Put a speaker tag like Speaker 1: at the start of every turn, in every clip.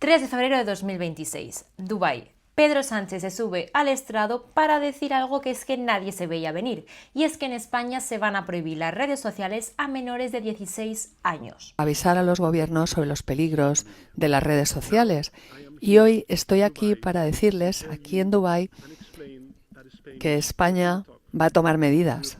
Speaker 1: 3 de febrero de 2026, Dubái. Pedro Sánchez se sube al estrado para decir algo que es que nadie se veía venir, y es que en España se van a prohibir las redes sociales a menores de 16 años.
Speaker 2: Avisar a los gobiernos sobre los peligros de las redes sociales. Y hoy estoy aquí para decirles, aquí en Dubái, que España va a tomar medidas,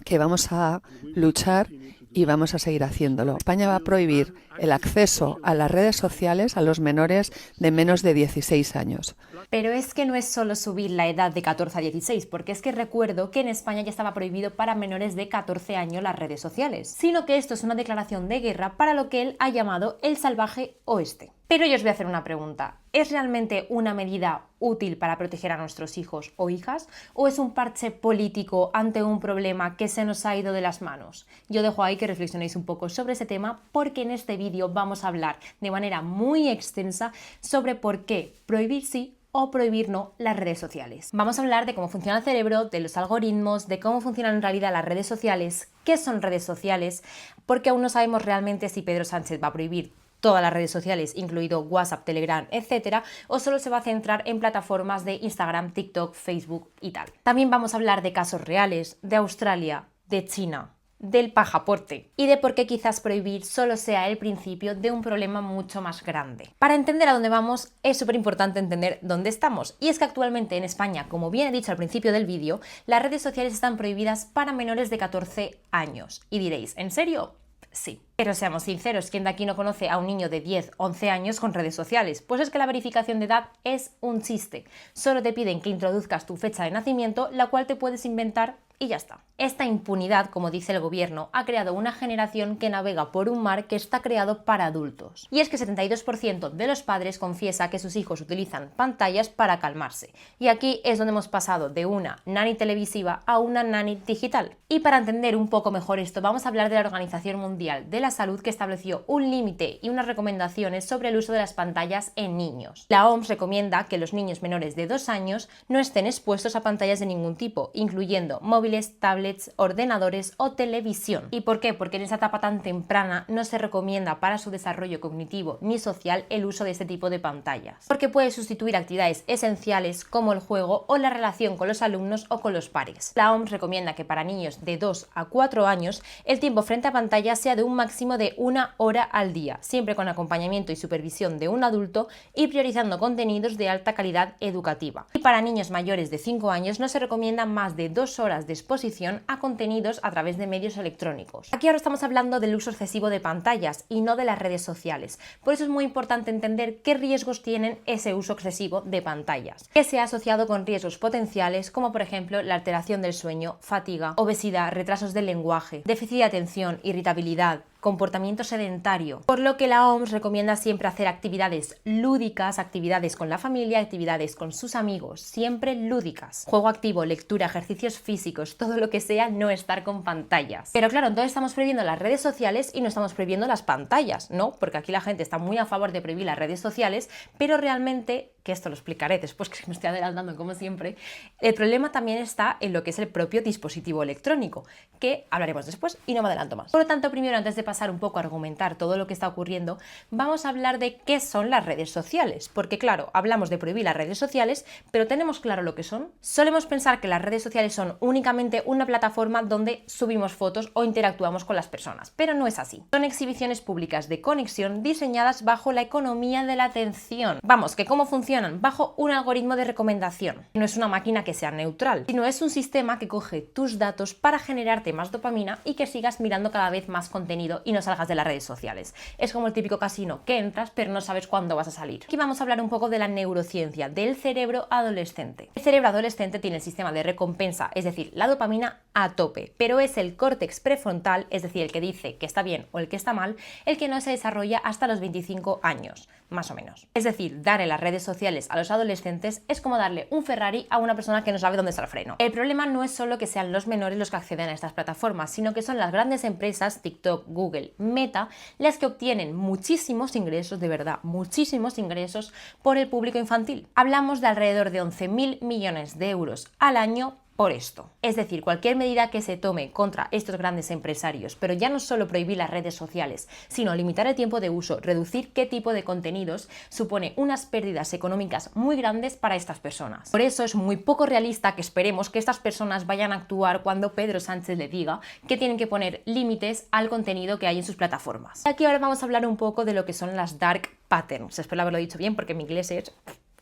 Speaker 2: que vamos a luchar y vamos a seguir haciéndolo. España va a prohibir el acceso a las redes sociales a los menores de menos de 16 años.
Speaker 1: Pero es que no es solo subir la edad de 14 a 16, porque es que recuerdo que en España ya estaba prohibido para menores de 14 años las redes sociales, sino que esto es una declaración de guerra para lo que él ha llamado el salvaje oeste. Pero yo os voy a hacer una pregunta. ¿Es realmente una medida útil para proteger a nuestros hijos o hijas? ¿O es un parche político ante un problema que se nos ha ido de las manos? Yo dejo ahí que reflexionéis un poco sobre ese tema, porque en este vídeo vamos a hablar de manera muy extensa sobre por qué prohibir sí o prohibir no las redes sociales. Vamos a hablar de cómo funciona el cerebro, de los algoritmos, de cómo funcionan en realidad las redes sociales, qué son redes sociales, porque aún no sabemos realmente si Pedro Sánchez va a prohibir todas las redes sociales, incluido WhatsApp, Telegram, etcétera, o solo se va a centrar en plataformas de Instagram, TikTok, Facebook y tal. También vamos a hablar de casos reales, de Australia, de China, del pasaporte y de por qué quizás prohibir solo sea el principio de un problema mucho más grande. Para entender a dónde vamos es súper importante entender dónde estamos, y es que actualmente en España, como bien he dicho al principio del vídeo, las redes sociales están prohibidas para menores de 14 años. Y diréis, ¿en serio? Sí. Pero seamos sinceros, ¿quién de aquí no conoce a un niño de 10, 11 años con redes sociales? Pues es que la verificación de edad es un chiste. Solo te piden que introduzcas tu fecha de nacimiento, la cual te puedes inventar y ya está. Esta impunidad, como dice el gobierno, ha creado una generación que navega por un mar que está creado para adultos. Y es que 72% de los padres confiesa que sus hijos utilizan pantallas para calmarse. Y aquí es donde hemos pasado de una nani televisiva a una nani digital. Y para entender un poco mejor esto, vamos a hablar de la Organización Mundial de la Salud, que estableció un límite y unas recomendaciones sobre el uso de las pantallas en niños. La OMS recomienda que los niños menores de 2 años no estén expuestos a pantallas de ningún tipo, incluyendo móviles, tablets, ordenadores o televisión. ¿Y por qué? Porque en esa etapa tan temprana no se recomienda para su desarrollo cognitivo ni social el uso de este tipo de pantallas, porque puede sustituir actividades esenciales como el juego o la relación con los alumnos o con los pares. La OMS recomienda que para niños de 2 a 4 años el tiempo frente a pantalla sea de un máximo de 1 hora al día, siempre con acompañamiento y supervisión de un adulto y priorizando contenidos de alta calidad educativa. Y para niños mayores de 5 años no se recomienda más de 2 horas de exposición a contenidos a través de medios electrónicos. Aquí ahora estamos hablando del uso excesivo de pantallas y no de las redes sociales. Por eso es muy importante entender qué riesgos tienen ese uso excesivo de pantallas, que se ha asociado con riesgos potenciales como por ejemplo la alteración del sueño, fatiga, obesidad, retrasos del lenguaje, déficit de atención, irritabilidad, comportamiento sedentario, por lo que la OMS recomienda siempre hacer actividades lúdicas, actividades con la familia, actividades con sus amigos, siempre lúdicas. Juego activo, lectura, ejercicios físicos, todo lo que sea, no estar con pantallas. Pero claro, entonces estamos prohibiendo las redes sociales y no estamos prohibiendo las pantallas, ¿no? Porque aquí la gente está muy a favor de prohibir las redes sociales, pero realmente, que esto lo explicaré después, que me estoy adelantando como siempre, el problema también está en lo que es el propio dispositivo electrónico, que hablaremos después y no me adelanto más. Por lo tanto, primero, antes de pasar un poco a argumentar todo lo que está ocurriendo, vamos a hablar de qué son las redes sociales, porque claro, hablamos de prohibir las redes sociales, pero ¿tenemos claro lo que son? Solemos pensar que las redes sociales son únicamente una plataforma donde subimos fotos o interactuamos con las personas, pero no es así. Son exhibiciones públicas de conexión diseñadas bajo la economía de la atención. Vamos, que cómo funcionan, bajo un algoritmo de recomendación. No es una máquina que sea neutral, sino es un sistema que coge tus datos para generarte más dopamina y que sigas mirando cada vez más contenido y no salgas de las redes sociales. Es como el típico casino que entras pero no sabes cuándo vas a salir. Aquí vamos a hablar un poco de la neurociencia del cerebro adolescente. El cerebro adolescente tiene el sistema de recompensa, es decir, la dopamina a tope, pero es el córtex prefrontal, es decir, el que dice que está bien o el que está mal, el que no se desarrolla hasta los 25 años, más o menos. Es decir, darle las redes sociales a los adolescentes es como darle un Ferrari a una persona que no sabe dónde está el freno. El problema no es solo que sean los menores los que acceden a estas plataformas, sino que son las grandes empresas, TikTok, Google, Meta, las que obtienen muchísimos ingresos, de verdad, muchísimos ingresos por el público infantil. Hablamos de alrededor de 11.000 millones de euros al año por esto. Es decir, cualquier medida que se tome contra estos grandes empresarios, pero ya no solo prohibir las redes sociales, sino limitar el tiempo de uso, reducir qué tipo de contenidos, supone unas pérdidas económicas muy grandes para estas personas. Por eso es muy poco realista que esperemos que estas personas vayan a actuar cuando Pedro Sánchez le diga que tienen que poner límites al contenido que hay en sus plataformas. Aquí ahora vamos a hablar un poco de lo que son las dark patterns. Espero haberlo dicho bien porque mi inglés es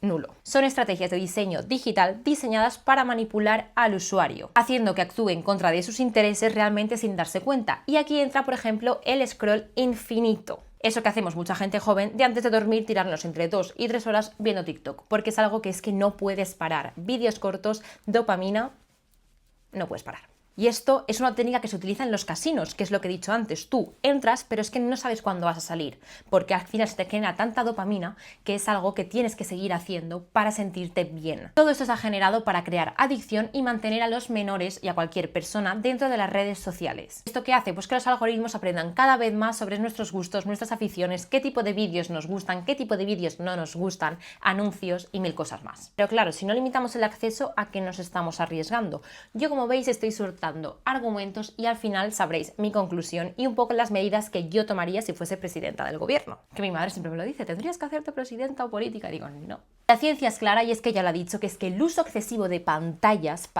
Speaker 1: nulo. Son estrategias de diseño digital diseñadas para manipular al usuario, haciendo que actúe en contra de sus intereses realmente sin darse cuenta. Y aquí entra, por ejemplo, el scroll infinito. Eso que hacemos mucha gente joven de antes de dormir tirarnos entre 2 y 3 horas viendo TikTok, porque es algo que es que no puedes parar. Vídeos cortos, dopamina, no puedes parar. Y esto es una técnica que se utiliza en los casinos, que es lo que he dicho antes. Tú entras, pero es que no sabes cuándo vas a salir, porque al final se te genera tanta dopamina que es algo que tienes que seguir haciendo para sentirte bien. Todo esto se ha generado para crear adicción y mantener a los menores y a cualquier persona dentro de las redes sociales. ¿Esto qué hace? Pues que los algoritmos aprendan cada vez más sobre nuestros gustos, nuestras aficiones, qué tipo de vídeos nos gustan, qué tipo de vídeos no nos gustan, anuncios y mil cosas más. Pero claro, si no limitamos el acceso, ¿a qué nos estamos arriesgando? Yo, como veis, estoy dando argumentos y al final sabréis mi conclusión y un poco las medidas que yo tomaría si fuese presidenta del gobierno. Que mi madre siempre me lo dice, ¿tendrías que hacerte presidenta o política? Digo, no. La ciencia es clara y es que ya lo ha dicho, que es que el uso excesivo de pantallas,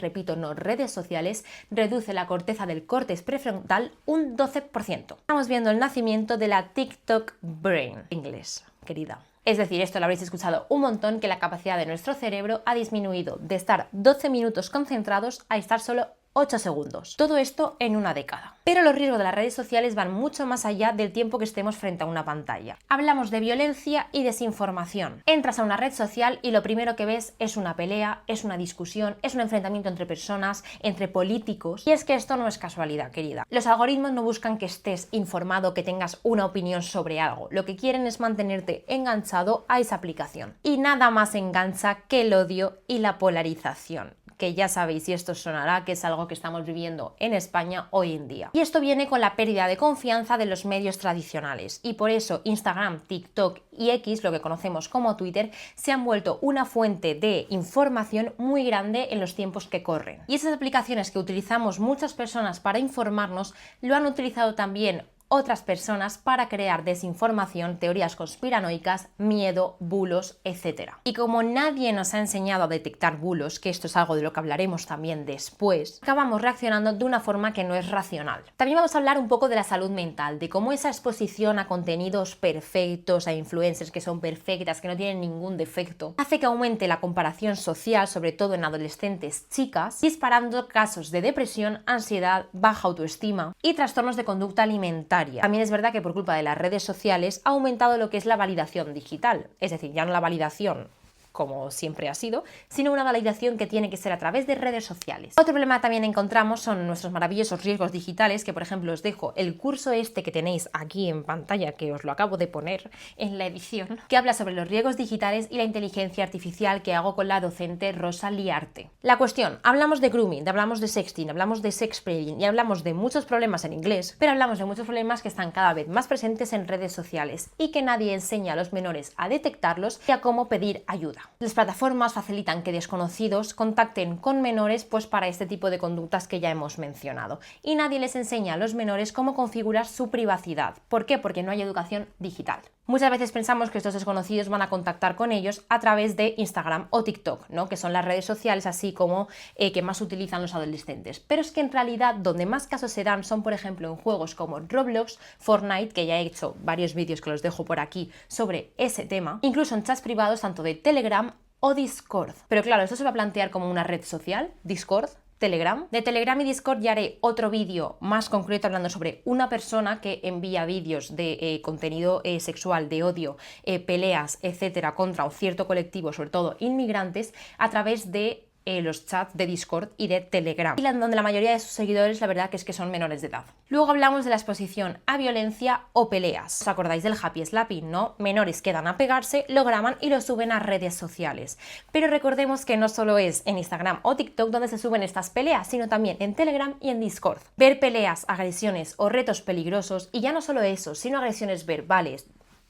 Speaker 1: repito, no redes sociales, reduce la corteza del córtex prefrontal un 12%. Estamos viendo el nacimiento de la TikTok Brain, inglés, querida. Es decir, esto lo habréis escuchado un montón, que la capacidad de nuestro cerebro ha disminuido de estar 12 minutos concentrados a estar solo 8 segundos. Todo esto en una década. Pero los riesgos de las redes sociales van mucho más allá del tiempo que estemos frente a una pantalla. Hablamos de violencia y desinformación. Entras a una red social y lo primero que ves es una pelea, es una discusión, es un enfrentamiento entre personas, entre políticos. Y es que esto no es casualidad, querida. Los algoritmos no buscan que estés informado, que tengas una opinión sobre algo. Lo que quieren es mantenerte enganchado a esa aplicación. Y nada más engancha que el odio y la polarización, que ya sabéis, y esto os sonará, que es algo que estamos viviendo en España hoy en día. Y esto viene con la pérdida de confianza de los medios tradicionales, y por eso Instagram, TikTok y X, lo que conocemos como Twitter, se han vuelto una fuente de información muy grande en los tiempos que corren. Y esas aplicaciones que utilizamos muchas personas para informarnos, lo han utilizado también otras personas para crear desinformación, teorías conspiranoicas, miedo, bulos, etc. Y como nadie nos ha enseñado a detectar bulos, que esto es algo de lo que hablaremos también después, acabamos reaccionando de una forma que no es racional. También vamos a hablar un poco de la salud mental, de cómo esa exposición a contenidos perfectos, a influencers que son perfectas, que no tienen ningún defecto, hace que aumente la comparación social, sobre todo en adolescentes chicas, disparando casos de depresión, ansiedad, baja autoestima y trastornos de conducta alimentaria. También es verdad que por culpa de las redes sociales ha aumentado lo que es la validación digital, es decir, ya no la validación como siempre ha sido, sino una validación que tiene que ser a través de redes sociales. Otro problema también encontramos son nuestros maravillosos riesgos digitales, que por ejemplo os dejo el curso este que tenéis aquí en pantalla, que os lo acabo de poner en la edición, que habla sobre los riesgos digitales y la inteligencia artificial, que hago con la docente Rosa Liarte. La cuestión, hablamos de grooming, hablamos de sexting, hablamos de sexplaying y hablamos de muchos problemas en inglés, pero hablamos de muchos problemas que están cada vez más presentes en redes sociales y que nadie enseña a los menores a detectarlos y a cómo pedir ayuda. Las plataformas facilitan que desconocidos contacten con menores pues para este tipo de conductas que ya hemos mencionado, y nadie les enseña a los menores cómo configurar su privacidad. ¿Por qué? Porque no hay educación digital. Muchas veces pensamos que estos desconocidos van a contactar con ellos a través de Instagram o TikTok, ¿no? Que son las redes sociales así como que más utilizan los adolescentes. Pero es que en realidad donde más casos se dan son, por ejemplo, en juegos como Roblox, Fortnite, que ya he hecho varios vídeos que los dejo por aquí sobre ese tema, incluso en chats privados tanto de Telegram o Discord. Pero claro, esto se va a plantear como una red social, Discord, Telegram. De Telegram y Discord ya haré otro vídeo más concreto hablando sobre una persona que envía vídeos de contenido sexual, de odio, peleas, etcétera, contra un cierto colectivo, sobre todo inmigrantes, a través de los chats de Discord y de Telegram, y donde la mayoría de sus seguidores la verdad que es que son menores de edad. Luego hablamos de la exposición a violencia o peleas. ¿Os acordáis del happy slapping, no? Menores quedan a pegarse, lo graban y lo suben a redes sociales. Pero recordemos que no solo es en Instagram o TikTok donde se suben estas peleas, sino también en Telegram y en Discord. Ver peleas, agresiones o retos peligrosos, y ya no solo eso, sino agresiones verbales,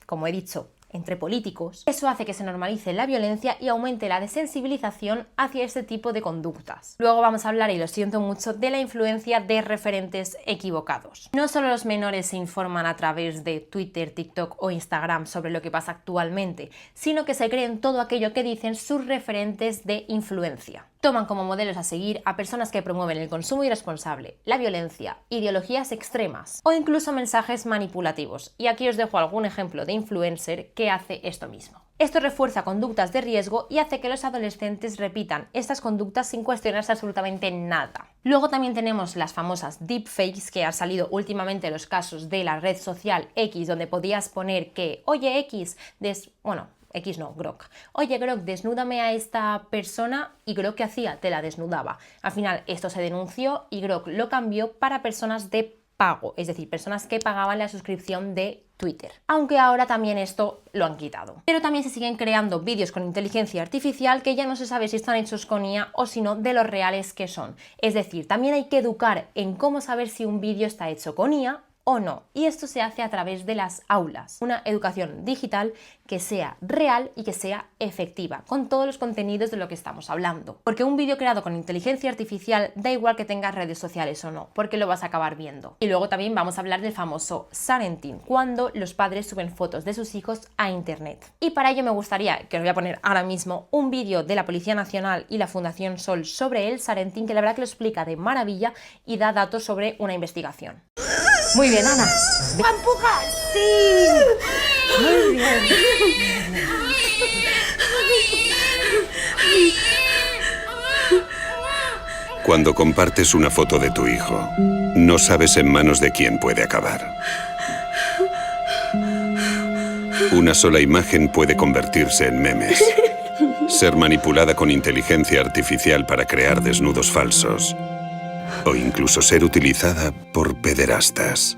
Speaker 1: como he dicho, entre políticos. Eso hace que se normalice la violencia y aumente la desensibilización hacia este tipo de conductas. Luego vamos a hablar, y lo siento mucho, de la influencia de referentes equivocados. No solo los menores se informan a través de Twitter, TikTok o Instagram sobre lo que pasa actualmente, sino que se creen todo aquello que dicen sus referentes de influencia. Toman como modelos a seguir a personas que promueven el consumo irresponsable, la violencia, ideologías extremas o incluso mensajes manipulativos. Y aquí os dejo algún ejemplo de influencer que hace esto mismo. Esto refuerza conductas de riesgo y hace que los adolescentes repitan estas conductas sin cuestionarse absolutamente nada. Luego también tenemos las famosas deepfakes, que han salido últimamente los casos de la red social X, donde podías poner que, oye X, Grok. Oye, Grok, desnúdame a esta persona, y Grok, ¿qué hacía? Te la desnudaba. Al final esto se denunció y Grok lo cambió para personas de pago, es decir, personas que pagaban la suscripción de Twitter. Aunque ahora también esto lo han quitado. Pero también se siguen creando vídeos con inteligencia artificial que ya no se sabe si están hechos con IA o si no de los reales que son. Es decir, también hay que educar en cómo saber si un vídeo está hecho con IA o no. Y esto se hace a través de las aulas. Una educación digital que sea real y que sea efectiva, con todos los contenidos de lo que estamos hablando. Porque un vídeo creado con inteligencia artificial da igual que tenga redes sociales o no, porque lo vas a acabar viendo. Y luego también vamos a hablar del famoso sharenting, cuando los padres suben fotos de sus hijos a internet. Y para ello me gustaría, que os voy a poner ahora mismo, un vídeo de la Policía Nacional y la Fundación Sol sobre el sharenting, que la verdad que lo explica de maravilla y da datos sobre una investigación. Muy bien, Ana.
Speaker 3: ¡Empuja! ¡Sí!
Speaker 1: Muy bien.
Speaker 4: Cuando compartes una foto de tu hijo, no sabes en manos de quién puede acabar. Una sola imagen puede convertirse en memes, ser manipulada con inteligencia artificial para crear desnudos falsos, o incluso ser utilizada por pederastas.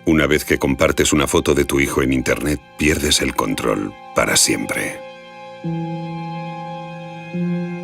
Speaker 4: Una vez que compartes una foto de tu hijo en internet, pierdes el control para siempre.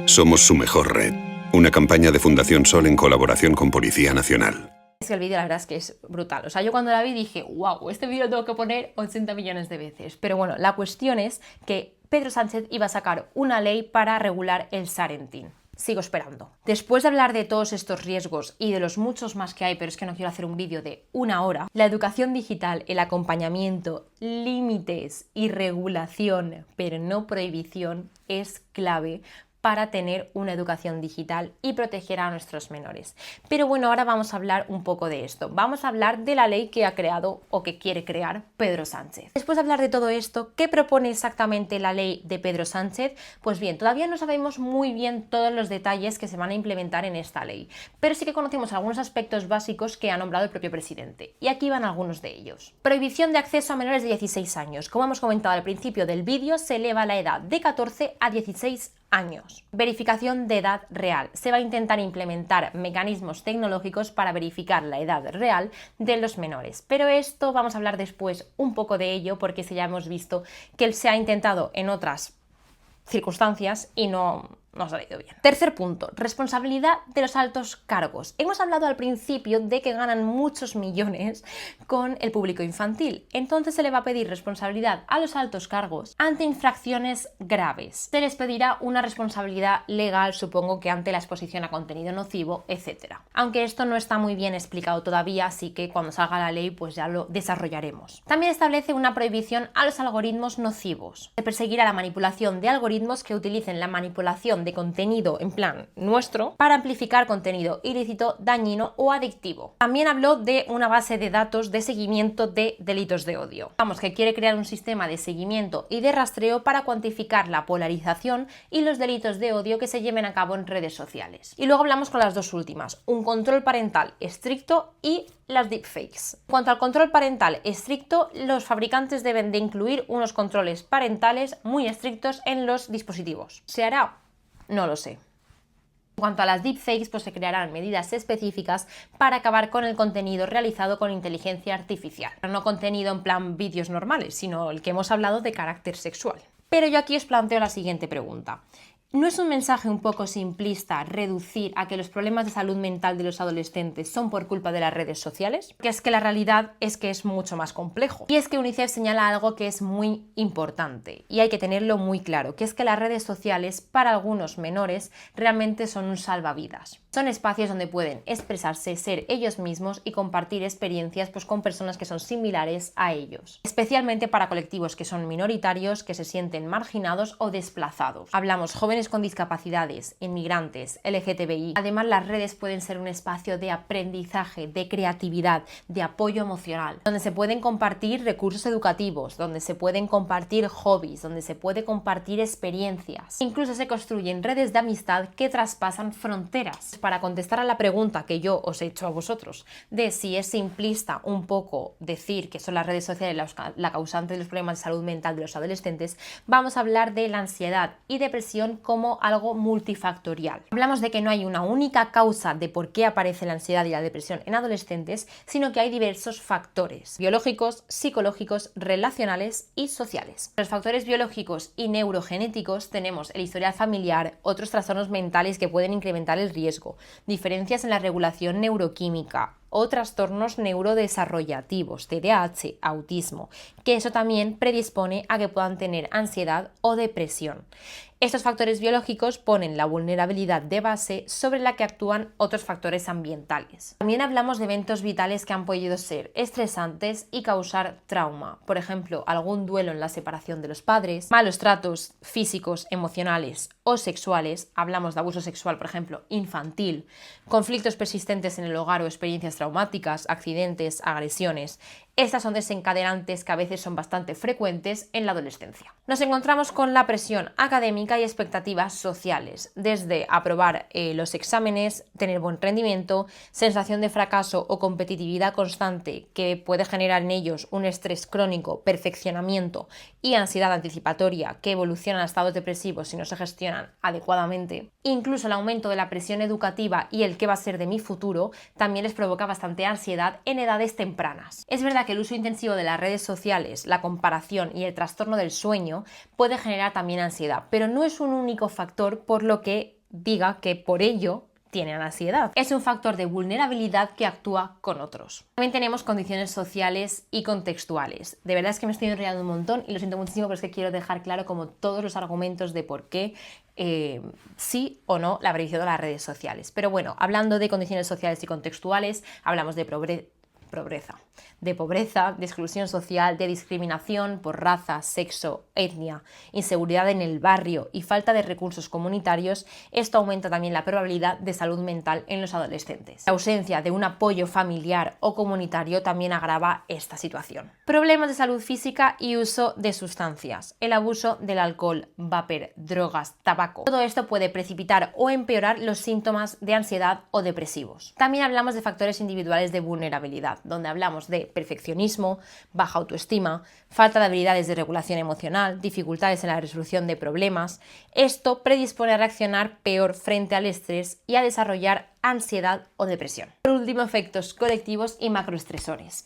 Speaker 4: Somos su mejor red. Una campaña de Fundación Sol en colaboración con Policía Nacional.
Speaker 1: Es que el vídeo la verdad es que es brutal. O sea, yo cuando la vi dije, wow, este vídeo lo tengo que poner 80 millones de veces. Pero bueno, la cuestión es que Pedro Sánchez iba a sacar una ley para regular el sharenting. Sigo esperando. Después de hablar de todos estos riesgos y de los muchos más que hay, pero es que no quiero hacer un vídeo de 1 hora, la educación digital, el acompañamiento, límites y regulación, pero no prohibición, es clave para tener una educación digital y proteger a nuestros menores. Pero bueno, ahora vamos a hablar un poco de esto. Vamos a hablar de la ley que ha creado o que quiere crear Pedro Sánchez. Después de hablar de todo esto, ¿qué propone exactamente la ley de Pedro Sánchez? Pues bien, todavía no sabemos muy bien todos los detalles que se van a implementar en esta ley, pero sí que conocemos algunos aspectos básicos que ha nombrado el propio presidente. Y aquí van algunos de ellos. Prohibición de acceso a menores de 16 años. Como hemos comentado al principio del vídeo, se eleva la edad de 14 a 16 años. Verificación de edad real. Se va a intentar implementar mecanismos tecnológicos para verificar la edad real de los menores. Pero esto vamos a hablar después un poco de ello, porque ya hemos visto que se ha intentado en otras circunstancias y no ha salido bien. Tercer punto, responsabilidad de los altos cargos. Hemos hablado al principio de que ganan muchos millones con el público infantil, entonces se le va a pedir responsabilidad a los altos cargos ante infracciones graves. Se les pedirá una responsabilidad legal, supongo que ante la exposición a contenido nocivo, etc. Aunque esto no está muy bien explicado todavía, así que cuando salga la ley pues ya lo desarrollaremos. También establece una prohibición a los algoritmos nocivos. Se perseguirá la manipulación de algoritmos que utilicen la manipulación de contenido en plan nuestro para amplificar contenido ilícito, dañino o adictivo. También habló de una base de datos de seguimiento de delitos de odio. Vamos, que quiere crear un sistema de seguimiento y de rastreo para cuantificar la polarización y los delitos de odio que se lleven a cabo en redes sociales. Y luego hablamos con las dos últimas, un control parental estricto y las deepfakes. En cuanto al control parental estricto, los fabricantes deben de incluir unos controles parentales muy estrictos en los dispositivos. ¿Se hará? No lo sé. En cuanto a las deepfakes, pues se crearán medidas específicas para acabar con el contenido realizado con inteligencia artificial. No contenido en plan vídeos normales, sino el que hemos hablado de carácter sexual. Pero yo aquí os planteo la siguiente pregunta. ¿No es un mensaje un poco simplista reducir a que los problemas de salud mental de los adolescentes son por culpa de las redes sociales? Que es que la realidad es que es mucho más complejo. Y es que UNICEF señala algo que es muy importante y hay que tenerlo muy claro, que es que las redes sociales para algunos menores realmente son un salvavidas. Son espacios donde pueden expresarse, ser ellos mismos y compartir experiencias con personas que son similares a ellos. Especialmente para colectivos que son minoritarios, que se sienten marginados o desplazados. Hablamos jóvenes con discapacidades, inmigrantes, LGTBI. Además, las redes pueden ser un espacio de aprendizaje, de creatividad, de apoyo emocional, donde se pueden compartir recursos educativos, donde se pueden compartir hobbies, donde se puede compartir experiencias. Incluso se construyen redes de amistad que traspasan fronteras. Para contestar a la pregunta que yo os he hecho a vosotros de si es simplista un poco decir que son las redes sociales la causante de los problemas de salud mental de los adolescentes, vamos a hablar de la ansiedad y depresión como algo multifactorial. Hablamos de que no hay una única causa de por qué aparece la ansiedad y la depresión en adolescentes, sino que hay diversos factores biológicos, psicológicos, relacionales y sociales. Los factores biológicos y neurogenéticos tenemos el historial familiar, otros trastornos mentales que pueden incrementar el riesgo, diferencias en la regulación neuroquímica o trastornos neurodesarrollativos, TDAH, autismo, que eso también predispone a que puedan tener ansiedad o depresión. Estos factores biológicos ponen la vulnerabilidad de base sobre la que actúan otros factores ambientales. También hablamos de eventos vitales que han podido ser estresantes y causar trauma. Por ejemplo, algún duelo en la separación de los padres, malos tratos físicos, emocionales o sexuales. Hablamos de abuso sexual, por ejemplo, infantil, conflictos persistentes en el hogar o experiencias traumáticas, accidentes, agresiones. Estas son desencadenantes que a veces son bastante frecuentes en la adolescencia. Nos encontramos con la presión académica y expectativas sociales, desde aprobar los exámenes, tener buen rendimiento, sensación de fracaso o competitividad constante que puede generar en ellos un estrés crónico, perfeccionamiento y ansiedad anticipatoria que evolucionan a estados depresivos si no se gestionan adecuadamente. Incluso el aumento de la presión educativa y el qué va a ser de mi futuro también les provoca bastante ansiedad en edades tempranas. Es verdad que el uso intensivo de las redes sociales, la comparación y el trastorno del sueño puede generar también ansiedad, pero no es un único factor por lo que diga que por ello tienen ansiedad. Es un factor de vulnerabilidad que actúa con otros. También tenemos condiciones sociales y contextuales. De verdad es que me estoy enrollando un montón y lo siento muchísimo, pero es que quiero dejar claro como todos los argumentos de por qué sí o no la prohibición de las redes sociales. Pero bueno, hablando de condiciones sociales y contextuales, hablamos de pobreza, de exclusión social, de discriminación por raza, sexo, etnia, inseguridad en el barrio y falta de recursos comunitarios. Esto aumenta también la probabilidad de salud mental en los adolescentes. La ausencia de un apoyo familiar o comunitario también agrava esta situación. Problemas de salud física y uso de sustancias. El abuso del alcohol, vapor, drogas, tabaco. Todo esto puede precipitar o empeorar los síntomas de ansiedad o depresivos. También hablamos de factores individuales de vulnerabilidad, donde hablamos de perfeccionismo, baja autoestima, falta de habilidades de regulación emocional, dificultades en la resolución de problemas. Esto predispone a reaccionar peor frente al estrés y a desarrollar ansiedad o depresión. Por último, efectos colectivos y macroestresores.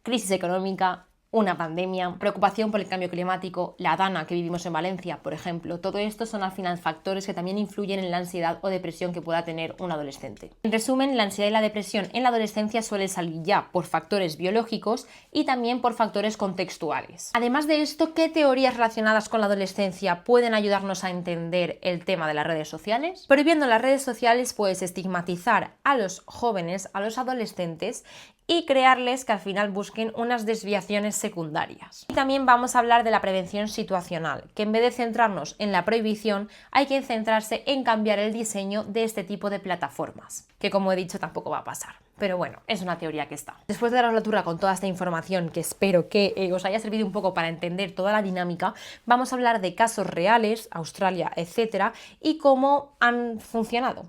Speaker 1: Crisis económica, una pandemia, preocupación por el cambio climático, la dana que vivimos en Valencia, por ejemplo. Todo esto son al final factores que también influyen en la ansiedad o depresión que pueda tener un adolescente. En resumen, la ansiedad y la depresión en la adolescencia suelen salir ya por factores biológicos y también por factores contextuales. Además de esto, ¿qué teorías relacionadas con la adolescencia pueden ayudarnos a entender el tema de las redes sociales? Prohibiendo las redes sociales puedes estigmatizar a los jóvenes, a los adolescentes y crearles que al final busquen unas desviaciones secundarias. Y también vamos a hablar de la prevención situacional, que en vez de centrarnos en la prohibición, hay que centrarse en cambiar el diseño de este tipo de plataformas, que como he dicho tampoco va a pasar. Pero bueno, es una teoría que está. Después de daros la turra con toda esta información, que espero que os haya servido un poco para entender toda la dinámica, vamos a hablar de casos reales, Australia, etcétera, y cómo han funcionado.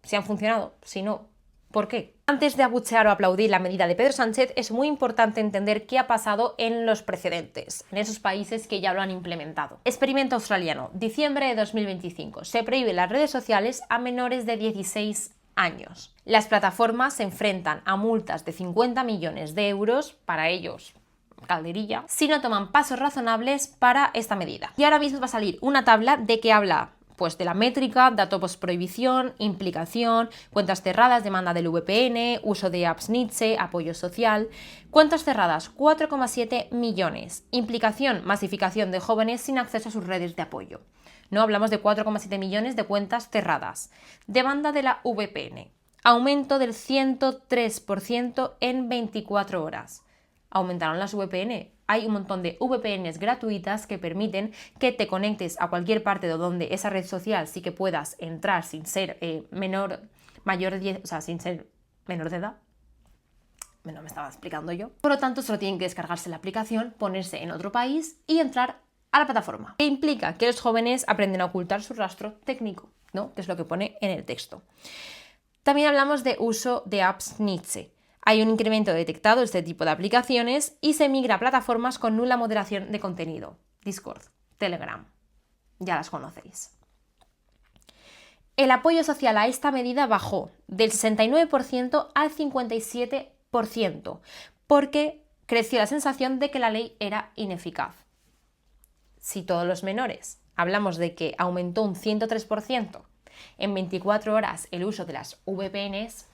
Speaker 1: Si han funcionado, si no, ¿por qué? Antes de abuchear o aplaudir la medida de Pedro Sánchez, es muy importante entender qué ha pasado en los precedentes, en esos países que ya lo han implementado. Experimento australiano, diciembre de 2025. Se prohíben las redes sociales a menores de 16 años. Las plataformas se enfrentan a multas de 50 millones de euros, para ellos calderilla, si no toman pasos razonables para esta medida. Y ahora mismo va a salir una tabla de que habla Pues de la métrica, dato prohibición, implicación, cuentas cerradas, demanda del VPN, uso de apps Nietzsche, apoyo social. Cuentas cerradas, 4,7 millones. Implicación, masificación de jóvenes sin acceso a sus redes de apoyo. No hablamos de 4,7 millones de cuentas cerradas. Demanda de la VPN. Aumento del 103% en 24 horas. Aumentaron las VPN. Hay un montón de VPNs gratuitas que permiten que te conectes a cualquier parte de donde esa red social sí que puedas entrar sin ser mayor de 10, o sea, sin ser menor de edad. No me estaba explicando yo. Por lo tanto, solo tienen que descargarse la aplicación, ponerse en otro país y entrar a la plataforma. Que implica que los jóvenes aprenden a ocultar su rastro técnico, ¿no? Que es lo que pone en el texto. También hablamos de uso de apps Nietzsche. Hay un incremento detectado de este tipo de aplicaciones y se migra a plataformas con nula moderación de contenido. Discord, Telegram, ya las conocéis. El apoyo social a esta medida bajó del 69% al 57%, porque creció la sensación de que la ley era ineficaz. Si todos los menores hablamos de que aumentó un 103% en 24 horas el uso de las VPNs,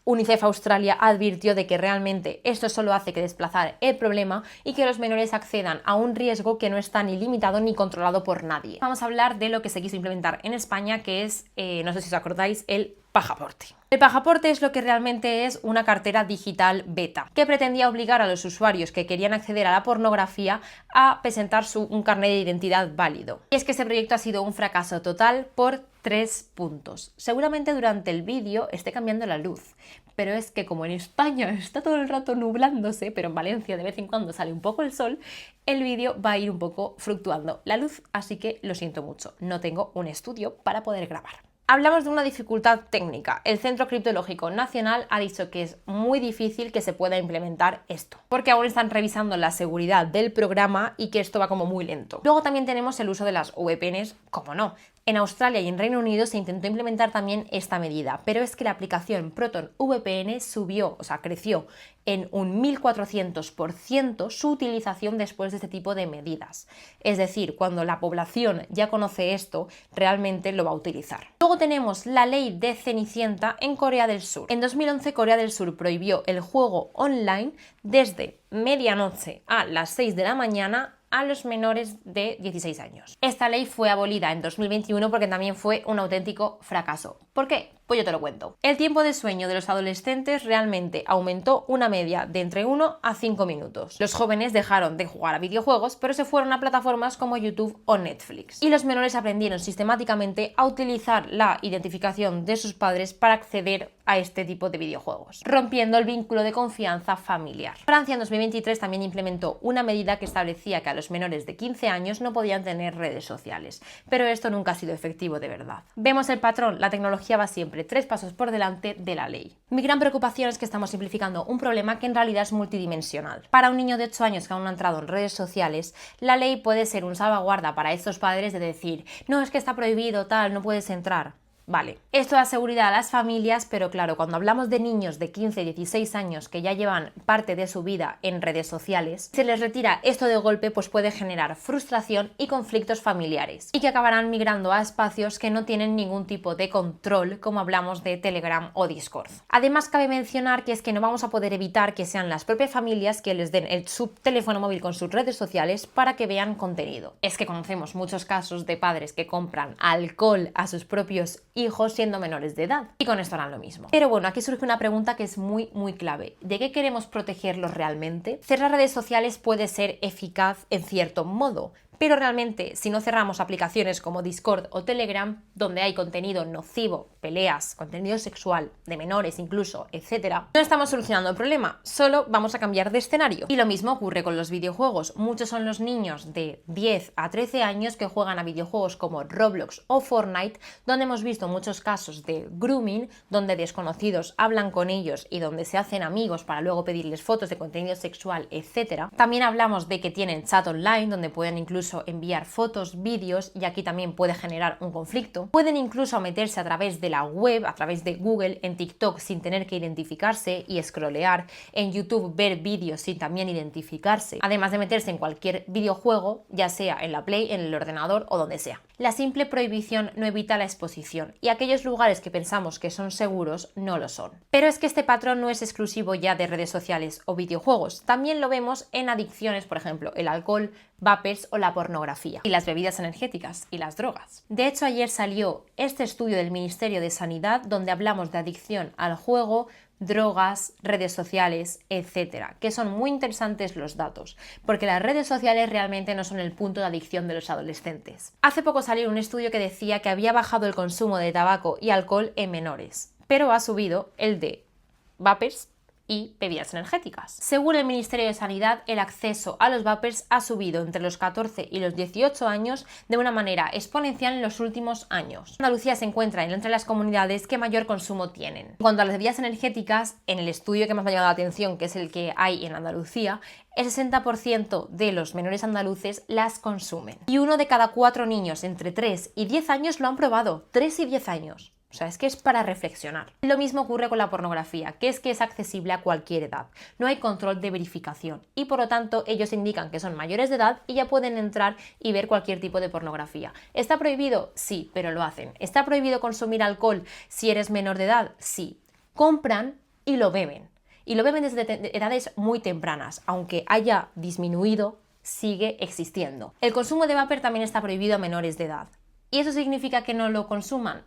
Speaker 1: UNICEF Australia advirtió de que realmente esto solo hace que desplazar el problema y que los menores accedan a un riesgo que no está ni limitado ni controlado por nadie. Vamos a hablar de lo que se quiso implementar en España, que es, no sé si os acordáis, el pasaporte. El pasaporte es lo que realmente es una cartera digital beta, que pretendía obligar a los usuarios que querían acceder a la pornografía a presentar un carnet de identidad válido. Y es que este proyecto ha sido un fracaso total por 3 puntos. Seguramente durante el vídeo esté cambiando la luz, pero es que como en España está todo el rato nublándose, pero en Valencia de vez en cuando sale un poco el sol, el vídeo va a ir un poco fluctuando la luz, así que lo siento mucho, no tengo un estudio para poder grabar. Hablamos de una dificultad técnica. El Centro Criptológico Nacional ha dicho que es muy difícil que se pueda implementar esto, porque aún están revisando la seguridad del programa y que esto va como muy lento. Luego también tenemos el uso de las VPNs, como no. En Australia y en Reino Unido se intentó implementar también esta medida, pero es que la aplicación Proton VPN creció en un 1400% su utilización después de este tipo de medidas. Es decir, cuando la población ya conoce esto, realmente lo va a utilizar. Luego tenemos la ley de Cenicienta en Corea del Sur. En 2011 Corea del Sur prohibió el juego online desde medianoche a las 6 de la mañana a los menores de 16 años. Esta ley fue abolida en 2021 porque también fue un auténtico fracaso. ¿Por qué? Pues yo te lo cuento. El tiempo de sueño de los adolescentes realmente aumentó una media de entre 1 a 5 minutos. Los jóvenes dejaron de jugar a videojuegos, pero se fueron a plataformas como YouTube o Netflix. Y los menores aprendieron sistemáticamente a utilizar la identificación de sus padres para acceder a este tipo de videojuegos, rompiendo el vínculo de confianza familiar. Francia en 2023 también implementó una medida que establecía que a los menores de 15 años no podían tener redes sociales, pero esto nunca ha sido efectivo de verdad. Vemos el patrón, la tecnología va siempre 3 pasos por delante de la ley. Mi gran preocupación es que estamos simplificando un problema que en realidad es multidimensional. Para un niño de 8 años que aún no ha entrado en redes sociales, la ley puede ser un salvaguarda para estos padres de decir, no, es que está prohibido, tal, no puedes entrar. Vale, esto da seguridad a las familias, pero claro, cuando hablamos de niños de 15 y 16 años que ya llevan parte de su vida en redes sociales, se les retira esto de golpe, pues puede generar frustración y conflictos familiares, y que acabarán migrando a espacios que no tienen ningún tipo de control, como hablamos de Telegram o Discord. Además, cabe mencionar que es que no vamos a poder evitar que sean las propias familias que les den su teléfono móvil con sus redes sociales para que vean contenido. Es que conocemos muchos casos de padres que compran alcohol a sus propios hijos siendo menores de edad, y con esto harán lo mismo. Pero bueno, aquí surge una pregunta que es muy clave. ¿De qué queremos protegerlos realmente? Cerrar redes sociales puede ser eficaz en cierto modo, pero realmente si no cerramos aplicaciones como Discord o Telegram, donde hay contenido nocivo, peleas, contenido sexual, de menores incluso, etc., no estamos solucionando el problema, solo vamos a cambiar de escenario. Y lo mismo ocurre con los videojuegos. Muchos son los niños de 10 a 13 años que juegan a videojuegos como Roblox o Fortnite, donde hemos visto muchos casos de grooming, donde desconocidos hablan con ellos y donde se hacen amigos para luego pedirles fotos de contenido sexual, etc. También hablamos de que tienen chat online, donde pueden incluso incluso enviar fotos, vídeos, y aquí también puede generar un conflicto. Pueden incluso meterse a través de la web, a través de Google, en TikTok sin tener que identificarse y scrollear, en YouTube ver vídeos sin también identificarse, además de meterse en cualquier videojuego, ya sea en la Play, en el ordenador o donde sea. La simple prohibición no evita la exposición, y aquellos lugares que pensamos que son seguros no lo son. Pero es que este patrón no es exclusivo ya de redes sociales o videojuegos, también lo vemos en adicciones, por ejemplo, el alcohol, vapers o la pornografía, y las bebidas energéticas y las drogas. De hecho, ayer salió este estudio del Ministerio de Sanidad donde hablamos de adicción al juego, drogas, redes sociales, etcétera, que son muy interesantes los datos, porque las redes sociales realmente no son el punto de adicción de los adolescentes. Hace poco salió un estudio que decía que había bajado el consumo de tabaco y alcohol en menores, pero ha subido el de vapers y bebidas energéticas. Según el Ministerio de Sanidad, el acceso a los vapers ha subido entre los 14 y los 18 años de una manera exponencial en los últimos años. Andalucía se encuentra entre las comunidades que mayor consumo tienen. En cuanto a las bebidas energéticas, en el estudio que más me ha llamado la atención, que es el que hay en Andalucía, el 60% de los menores andaluces las consumen. Y 1 de cada 4 niños entre 3 y 10 años lo han probado. 3 y 10 años. O sea, es que es para reflexionar. Lo mismo ocurre con la pornografía, que es accesible a cualquier edad. No hay control de verificación y por lo tanto ellos indican que son mayores de edad y ya pueden entrar y ver cualquier tipo de pornografía. ¿Está prohibido? Sí, pero lo hacen. ¿Está prohibido consumir alcohol si eres menor de edad? Sí. Compran y lo beben. Y lo beben desde edades muy tempranas, aunque haya disminuido, sigue existiendo. El consumo de vapor también está prohibido a menores de edad. ¿Y eso significa que no lo consuman?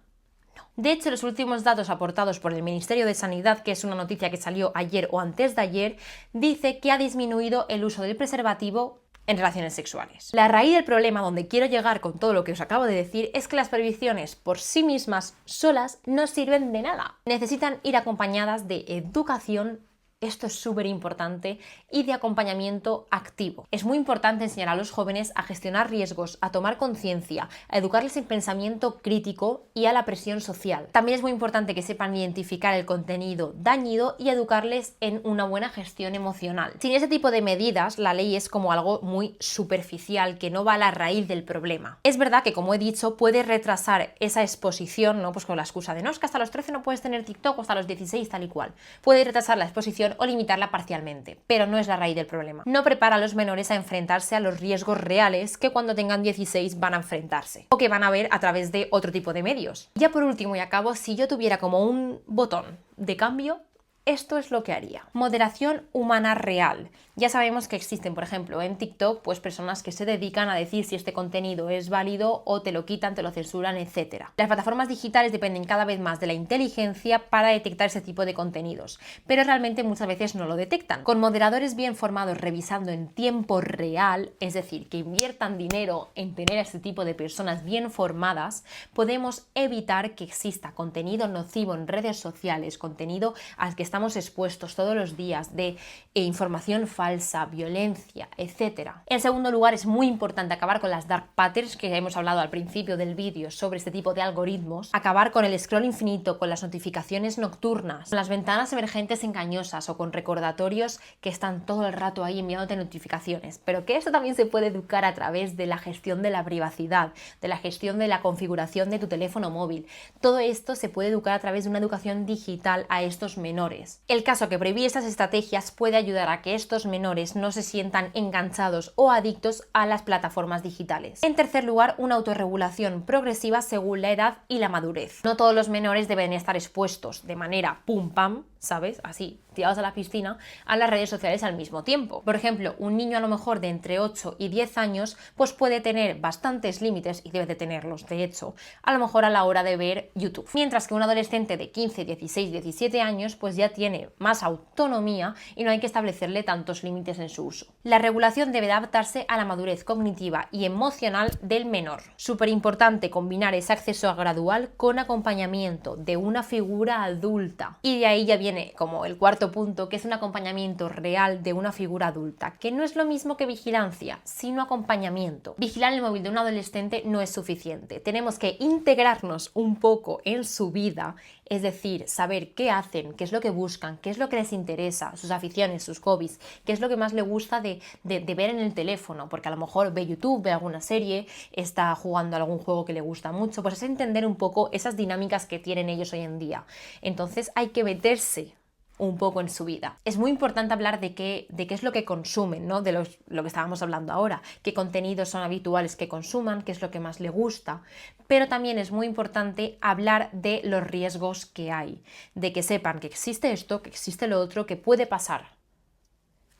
Speaker 1: De hecho, los últimos datos aportados por el Ministerio de Sanidad, que es una noticia que salió ayer o antes de ayer, dice que ha disminuido el uso del preservativo en relaciones sexuales. La raíz del problema, donde quiero llegar con todo lo que os acabo de decir, es que las prohibiciones por sí mismas solas no sirven de nada. Necesitan ir acompañadas de educación. Esto es súper importante, y de acompañamiento activo. Es muy importante enseñar a los jóvenes a gestionar riesgos, a tomar conciencia, a educarles en pensamiento crítico y a la presión social. También es muy importante que sepan identificar el contenido dañino y educarles en una buena gestión emocional. Sin ese tipo de medidas, la ley es como algo muy superficial que no va a la raíz del problema. Es verdad que, como he dicho, puede retrasar esa exposición, ¿no? Pues con la excusa de no, es que hasta los 13 no puedes tener TikTok o hasta los 16 tal y cual. Puede retrasar la exposición o limitarla parcialmente, pero no es la raíz del problema. No prepara a los menores a enfrentarse a los riesgos reales que cuando tengan 16 van a enfrentarse, o que van a ver a través de otro tipo de medios. Ya por último y acabo, si yo tuviera como un botón de cambio, esto es lo que haría. Moderación humana real. Ya sabemos que existen, por ejemplo, en TikTok, pues personas que se dedican a decir si este contenido es válido o te lo quitan, te lo censuran, etc. Las plataformas digitales dependen cada vez más de la inteligencia para detectar ese tipo de contenidos, pero realmente muchas veces no lo detectan. Con moderadores bien formados revisando en tiempo real, es decir, que inviertan dinero en tener a este tipo de personas bien formadas, podemos evitar que exista contenido nocivo en redes sociales, contenido al que estamos expuestos todos los días de información falsa, violencia, etc. En segundo lugar, es muy importante acabar con las dark patterns que hemos hablado al principio del vídeo sobre este tipo de algoritmos, acabar con el scroll infinito, con las notificaciones nocturnas, con las ventanas emergentes engañosas o con recordatorios que están todo el rato ahí enviándote notificaciones, pero que esto también se puede educar a través de la gestión de la privacidad, de la gestión de la configuración de tu teléfono móvil. Todo esto se puede educar a través de una educación digital a estos menores. El caso que prohibir estas estrategias puede ayudar a que estos menores no se sientan enganchados o adictos a las plataformas digitales. En tercer lugar, una autorregulación progresiva según la edad y la madurez. No todos los menores deben estar expuestos de manera pum pam, ¿sabes? Así, tirados a la piscina, a las redes sociales al mismo tiempo. Por ejemplo, un niño a lo mejor de entre 8 y 10 años pues puede tener bastantes límites, y debe de tenerlos, de hecho, a lo mejor a la hora de ver YouTube. Mientras que un adolescente de 15, 16, 17 años pues ya tiene más autonomía y no hay que establecerle tantos límites en su uso. La regulación debe adaptarse a la madurez cognitiva y emocional del menor. Súper importante combinar ese acceso gradual con acompañamiento de una figura adulta. Y de ahí ya viene como el cuarto punto, que es un acompañamiento real de una figura adulta, que no es lo mismo que vigilancia, sino acompañamiento. Vigilar el móvil de un adolescente no es suficiente. Tenemos que integrarnos un poco en su vida, Es decir, saber qué hacen, qué es lo que buscan, qué es lo que les interesa, sus aficiones, sus hobbies, qué es lo que más le gusta de ver en el teléfono, porque a lo mejor ve YouTube, ve alguna serie, está jugando a algún juego que le gusta mucho, pues es entender un poco esas dinámicas que tienen ellos hoy en día. Entonces hay que meterse un poco en su vida. Es muy importante hablar de qué es lo que consumen, ¿no? De lo que estábamos hablando ahora, qué contenidos son habituales que consuman, qué es lo que más le gusta, pero también es muy importante hablar de los riesgos que hay, de que sepan que existe esto, que existe lo otro, que puede pasar.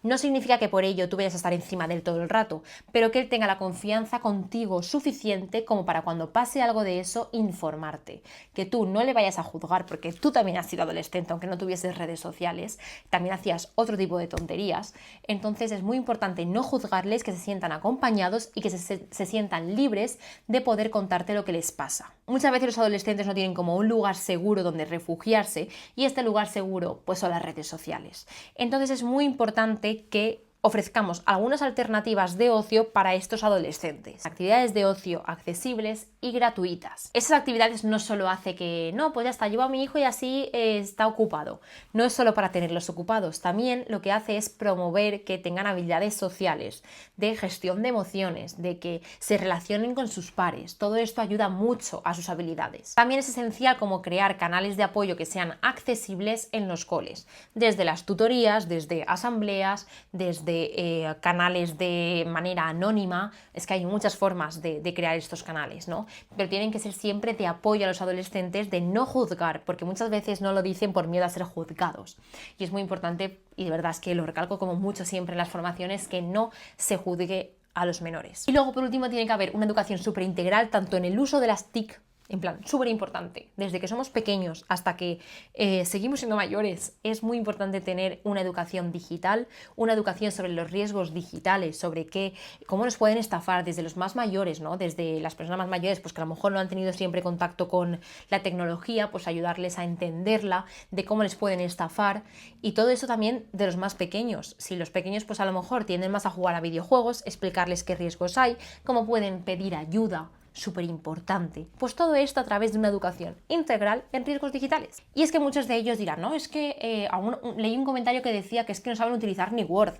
Speaker 1: No significa que por ello tú vayas a estar encima de él todo el rato, pero que él tenga la confianza contigo suficiente como para cuando pase algo de eso informarte. Que tú no le vayas a juzgar, porque tú también has sido adolescente, aunque no tuvieses redes sociales, también hacías otro tipo de tonterías. Entonces es muy importante no juzgarles, que se sientan acompañados y que se sientan libres de poder contarte lo que les pasa. Muchas veces los adolescentes no tienen como un lugar seguro donde refugiarse, y este lugar seguro pues son las redes sociales. Entonces es muy importante que ofrezcamos algunas alternativas de ocio para estos adolescentes. Actividades de ocio accesibles y gratuitas. Esas actividades no solo hace que, no, pues ya está, llevo a mi hijo y así está ocupado. No es solo para tenerlos ocupados, también lo que hace es promover que tengan habilidades sociales, de gestión de emociones, de que se relacionen con sus pares. Todo esto ayuda mucho a sus habilidades. También es esencial como crear canales de apoyo que sean accesibles en los coles, desde las tutorías, desde asambleas, desde canales de manera anónima. Es que hay muchas formas de crear estos canales, ¿no? Pero tienen que ser siempre de apoyo a los adolescentes, de no juzgar, porque muchas veces no lo dicen por miedo a ser juzgados. Y es muy importante, y de verdad es que lo recalco como mucho siempre en las formaciones, que no se juzgue a los menores. Y luego, por último, tiene que haber una educación súper integral, tanto en el uso de las TIC, en plan, súper importante, desde que somos pequeños hasta que seguimos siendo mayores. Es muy importante tener una educación digital, una educación sobre los riesgos digitales, sobre cómo nos pueden estafar desde los más mayores, ¿no? Desde las personas más mayores, pues que a lo mejor no han tenido siempre contacto con la tecnología, pues ayudarles a entenderla, de cómo les pueden estafar, y todo eso también de los más pequeños. Si los pequeños pues a lo mejor tienden más a jugar a videojuegos, explicarles qué riesgos hay, cómo pueden pedir ayuda, súper importante. Pues todo esto a través de una educación integral en riesgos digitales. Y es que muchos de ellos dirán, no, es que leí un comentario que decía que es que no saben utilizar ni Word.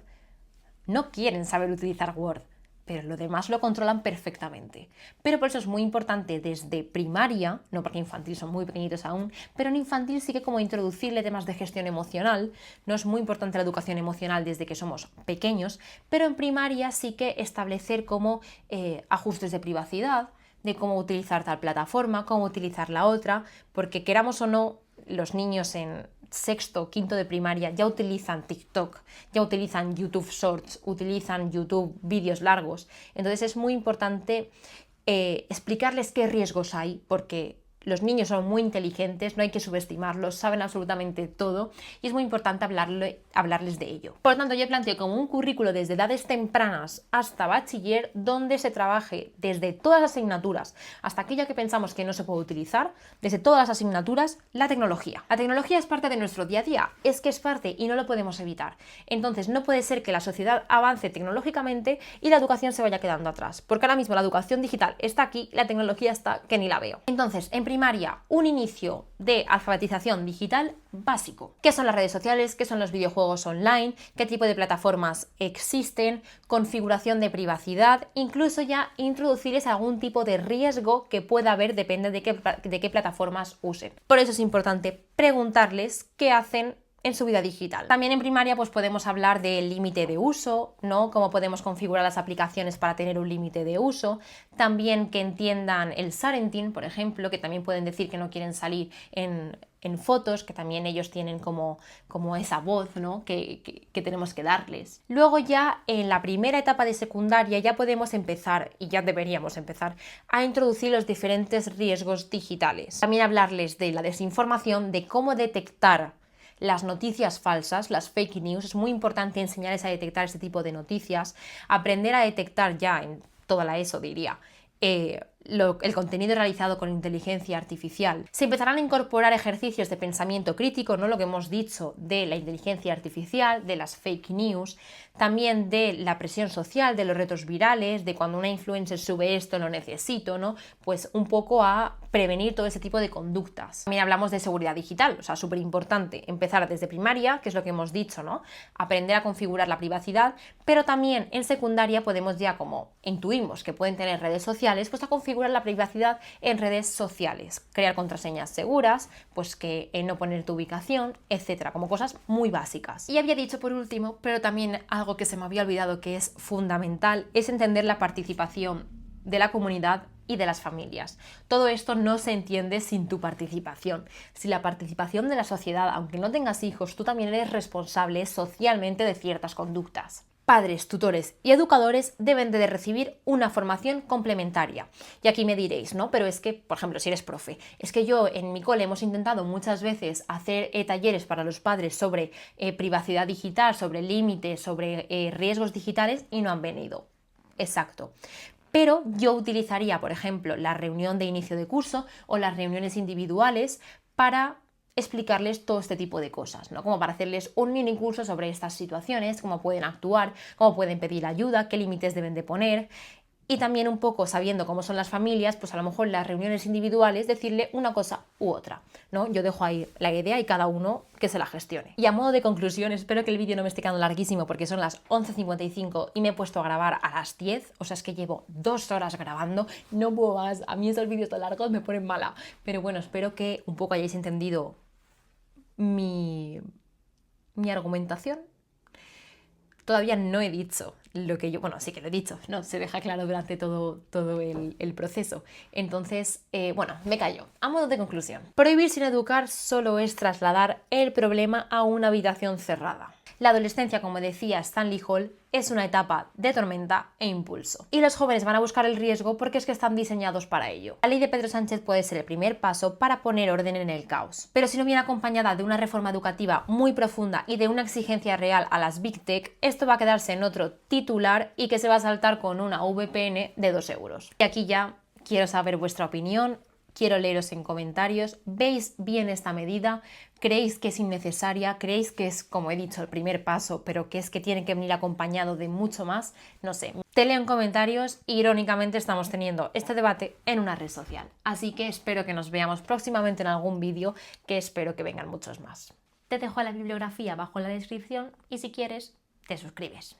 Speaker 1: No quieren saber utilizar Word, pero lo demás lo controlan perfectamente. Pero por eso es muy importante desde primaria, no porque infantil son muy pequeñitos aún, pero en infantil sí que como introducirle temas de gestión emocional. No es muy importante la educación emocional desde que somos pequeños, pero en primaria sí que establecer como ajustes de privacidad, de cómo utilizar tal plataforma, cómo utilizar la otra, porque queramos o no, los niños en sexto, quinto de primaria ya utilizan TikTok, ya utilizan YouTube Shorts, utilizan YouTube vídeos largos. Entonces es muy importante explicarles qué riesgos hay, porque los niños son muy inteligentes, no hay que subestimarlos, saben absolutamente todo y es muy importante hablarles de ello. Por lo tanto, yo planteo como un currículo desde edades tempranas hasta bachiller, donde se trabaje desde todas las asignaturas hasta aquella que pensamos que no se puede utilizar, desde todas las asignaturas, la tecnología. La tecnología es parte de nuestro día a día, es que es parte y no lo podemos evitar. Entonces, no puede ser que la sociedad avance tecnológicamente y la educación se vaya quedando atrás, porque ahora mismo la educación digital está aquí, la tecnología está que ni la veo. Entonces, en primaria, un inicio de alfabetización digital básico. ¿Qué son las redes sociales? ¿Qué son los videojuegos online? ¿Qué tipo de plataformas existen? Configuración de privacidad, incluso ya introducirles algún tipo de riesgo que pueda haber, depende de qué plataformas usen. Por eso es importante preguntarles qué hacen en su vida digital. También en primaria pues podemos hablar del límite de uso, ¿no? Cómo podemos configurar las aplicaciones para tener un límite de uso. También que entiendan el sharenting, por ejemplo, que también pueden decir que no quieren salir en fotos, que también ellos tienen como esa voz, ¿no? que tenemos que darles. Luego ya en la primera etapa de secundaria ya podemos empezar, y ya deberíamos empezar, a introducir los diferentes riesgos digitales. También hablarles de la desinformación, de cómo detectar las noticias falsas, las fake news. Es muy importante enseñarles a detectar este tipo de noticias, aprender a detectar ya en toda la ESO, diría, el contenido realizado con inteligencia artificial. Se empezarán a incorporar ejercicios de pensamiento crítico, ¿no? Lo que hemos dicho de la inteligencia artificial, de las fake news, también de la presión social, de los retos virales, de cuando una influencer sube esto lo necesito, ¿no? Pues un poco a prevenir todo ese tipo de conductas. También hablamos de seguridad digital, o sea, súper importante empezar desde primaria, que es lo que hemos dicho, ¿no? Aprender a configurar la privacidad, pero también en secundaria podemos ya, como intuimos que pueden tener redes sociales, pues a configurar la privacidad en redes sociales, crear contraseñas seguras, pues que no poner tu ubicación, etcétera, como cosas muy básicas. Y había dicho por último, pero también algo que se me había olvidado que es fundamental, es entender la participación de la comunidad y de las familias. Todo esto no se entiende sin tu participación. Sin la participación de la sociedad, aunque no tengas hijos, tú también eres responsable socialmente de ciertas conductas. Padres, tutores y educadores deben de recibir una formación complementaria. Y aquí me diréis, ¿no? Pero es que, por ejemplo, si eres profe, es que yo en mi cole hemos intentado muchas veces hacer talleres para los padres sobre privacidad digital, sobre límites, sobre riesgos digitales y no han venido. Exacto. Pero yo utilizaría, por ejemplo, la reunión de inicio de curso o las reuniones individuales para explicarles todo este tipo de cosas, ¿no? Como para hacerles un mini curso sobre estas situaciones, cómo pueden actuar, cómo pueden pedir ayuda, qué límites deben de poner. Y también un poco sabiendo cómo son las familias, pues a lo mejor en las reuniones individuales decirle una cosa u otra, ¿no? Yo dejo ahí la idea y cada uno que se la gestione. Y a modo de conclusión, espero que el vídeo no me esté quedando larguísimo porque son las 11:55 y me he puesto a grabar a las 10, o sea, es que llevo 2 horas grabando, no puedo más, a mí esos vídeos tan largos me ponen mala. Pero bueno, espero que un poco hayáis entendido mi argumentación. Todavía no he dicho lo que yo... Bueno, sí que lo he dicho, ¿no? Se deja claro durante todo el proceso. Entonces, bueno, me callo. A modo de conclusión. Prohibir sin educar solo es trasladar el problema a una habitación cerrada. La adolescencia, como decía Stanley Hall, es una etapa de tormenta e impulso. Y los jóvenes van a buscar el riesgo porque es que están diseñados para ello. La ley de Pedro Sánchez puede ser el primer paso para poner orden en el caos. Pero si no viene acompañada de una reforma educativa muy profunda y de una exigencia real a las Big Tech, esto va a quedarse en otro titular y que se va a saltar con una VPN de 2 euros. Y aquí ya quiero saber vuestra opinión. Quiero leeros en comentarios. ¿Veis bien esta medida? ¿Creéis que es innecesaria? ¿Creéis que es, como he dicho, el primer paso, pero que es que tiene que venir acompañado de mucho más? No sé. Te leo en comentarios. Irónicamente estamos teniendo este debate en una red social. Así que espero que nos veamos próximamente en algún vídeo, que espero que vengan muchos más. Te dejo la bibliografía abajo en la descripción y si quieres, te suscribes.